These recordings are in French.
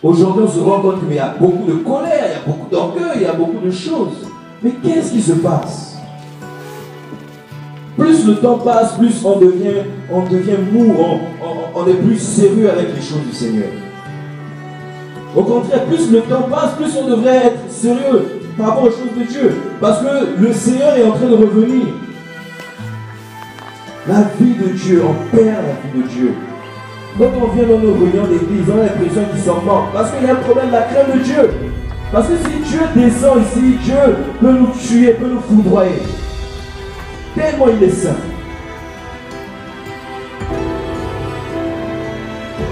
Aujourd'hui, on se rend compte qu'il y a beaucoup de colère, il y a beaucoup d'orgueil, il y a beaucoup de choses. Mais qu'est-ce qui se passe? Plus le temps passe, plus on devient mou, on est plus sérieux avec les choses du Seigneur. Au contraire, plus le temps passe, plus on devrait être sérieux par rapport aux choses de Dieu. Parce que le Seigneur est en train de revenir. La vie de Dieu, on perd la vie de Dieu. Quand on vient dans nos réunions d'église, on a l'impression qu'ils s'en manquent. Parce qu'il y a un problème de la crainte de Dieu. Parce que si Dieu descend ici, Dieu peut nous tuer, peut nous foudroyer. Tellement il est saint.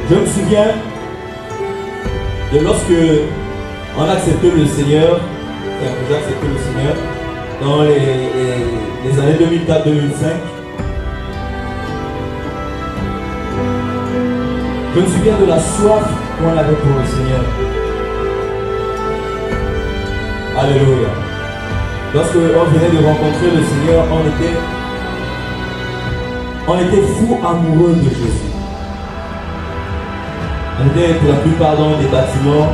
Je me souviens de lorsque on a accepté le Seigneur, j'ai accepté le Seigneur dans les années 2004-2005. Je me souviens de la soif qu'on avait pour le Seigneur. Alléluia. Lorsque on venait de rencontrer le Seigneur, on était fous amoureux de Jésus. On était pour la plupart dans des bâtiments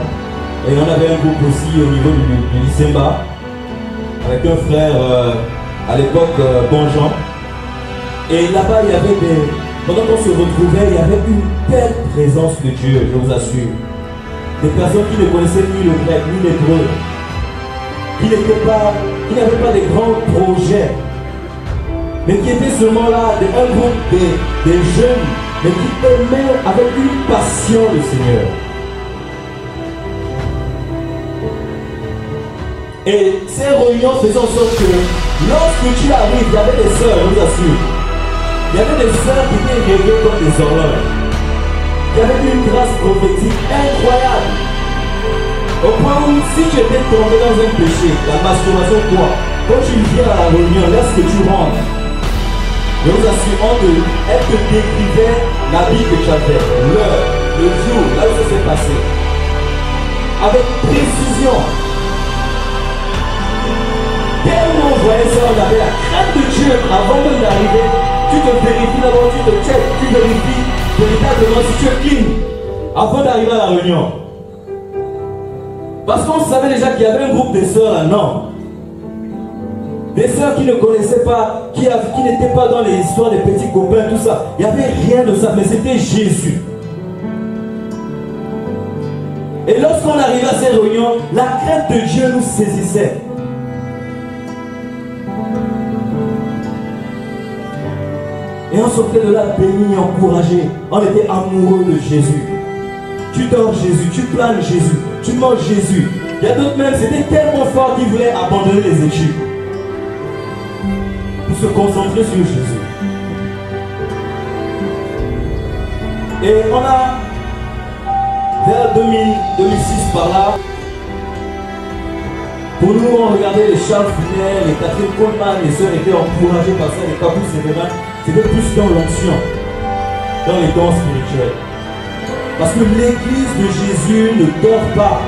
et on avait un groupe aussi au niveau du lycée Mba avec un frère à l'époque, Bonjean. Et là-bas, il y avait pendant qu'on se retrouvait, il y avait une telle présence de Dieu, je vous assure. Des personnes qui ne connaissaient ni le grec, ni l'hébreu, qui n'avaient pas des grands projets, mais qui étaient seulement là, un groupe des jeunes, mais qui aimaient avec une passion le Seigneur. Et ces réunions faisaient en sorte que lorsque tu arrives, il y avait des sœurs, je vous assure. Il y avait des sœurs qui étaient réglées comme des horloges. Il y avait une grâce prophétique incroyable. Au point où si tu étais tombé dans un péché, la masturbation quoi, quand tu viens à la réunion, lorsque tu rentres, je vous assure, elle te décrivait la vie que tu avais, l'heure, le jour, là où ça s'est passé. Avec précision. Tellement on voyait ça, on avait la crainte de Dieu avant même d'arriver. Tu te vérifies d'abord, tu te check, tu vérifies véritablement si tu es clean avant d'arriver à la réunion. Parce qu'on savait déjà qu'il y avait un groupe de sœurs là, non. Des sœurs qui ne connaissaient pas, qui n'étaient pas dans les histoires des petits copains, tout ça. Il n'y avait rien de ça, mais c'était Jésus. Et lorsqu'on arrivait à ces réunions, la crainte de Dieu nous saisissait. Et on sortait de là béni, encouragé. On était amoureux de Jésus. Tu dors Jésus, tu planes Jésus, tu manges Jésus. Il y a d'autres même, c'était tellement fort qu'ils voulaient abandonner les études pour se concentrer sur Jésus. Et on a, vers 2006 par là, pour nous, on regardait les chants funèbres, les Catherine Coleman, les sœurs étaient encouragées par ça, les Kabou Sévérin. C'était plus dans l'onction, dans les dons spirituels. Parce que l'église de Jésus ne dort pas.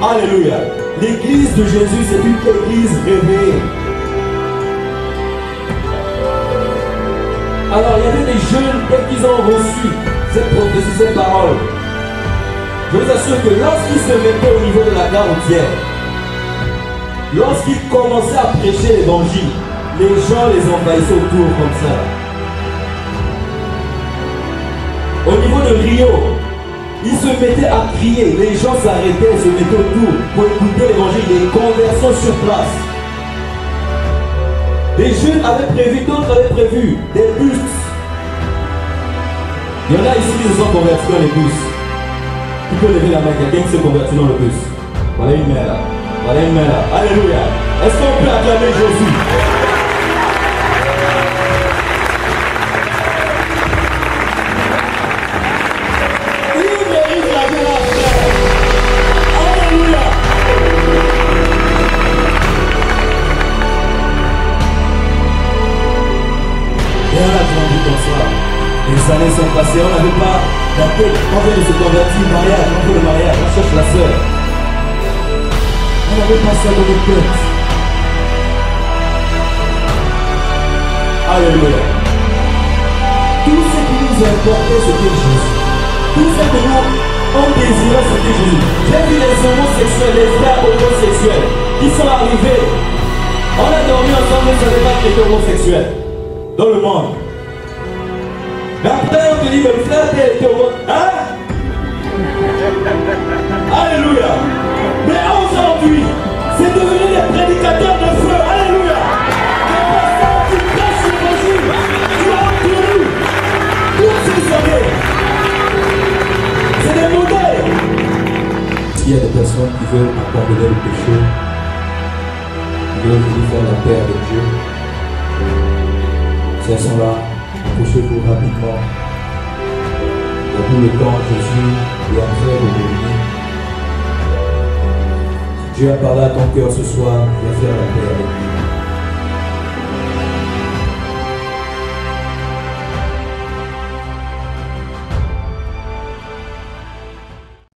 Alléluia. L'église de Jésus, c'est une église réveillée. Alors, il y avait des jeunes, dès qu'ils ont reçu cette prophétie, cette parole, je vous assure que lorsqu'ils se mettaient au niveau de la gare routière, lorsqu'ils commençaient à prêcher l'évangile, les gens les envahissaient autour comme ça. Au niveau de Rio, ils se mettaient à crier, les gens s'arrêtaient, se mettaient autour pour écouter l'évangile, des conversions sur place. Des jeunes avaient prévu, d'autres avaient prévu des bus. Il y en a ici qui se sont convertis dans les bus. Tu peux lever la main, quelqu'un qui s'est converti dans le bus. Voilà une main là. Voilà une main là. Alléluia. Est-ce qu'on peut acclamer Jésus? Les années sont passées, on n'avait pas la tête, on vient de se convertir, mariage, on fait le mariage, on cherche la sœur. On n'avait pas ça dans le cœur. Alléluia. Tout ce qui nous importait, c'était Jésus. Tout ce que nous en désirant c'était Jésus. J'ai vu les homosexuels, les frères homosexuels qui sont arrivés. On a dormi ensemble, mais ça n'est pas qui était homosexuel dans le monde. Mais après, on te dit, mais le frère était homosexuel. Hein? Alléluia. Mais aujourd'hui, c'est devenu des prédicateurs de feu. Alléluia. Des pasteurs qui prêchent l'évangile. Tu as entendu tous ces années. C'est des modèles. Il y a des personnes qui veulent abandonner le péché, qui veulent aujourd'hui faire la paix avec Dieu. Ces sont là, approchez-vous rapidement. Dans tout le temps, Jésus est en train de revenir. Si Dieu a parlé à ton cœur ce soir, viens faire la paix avec lui.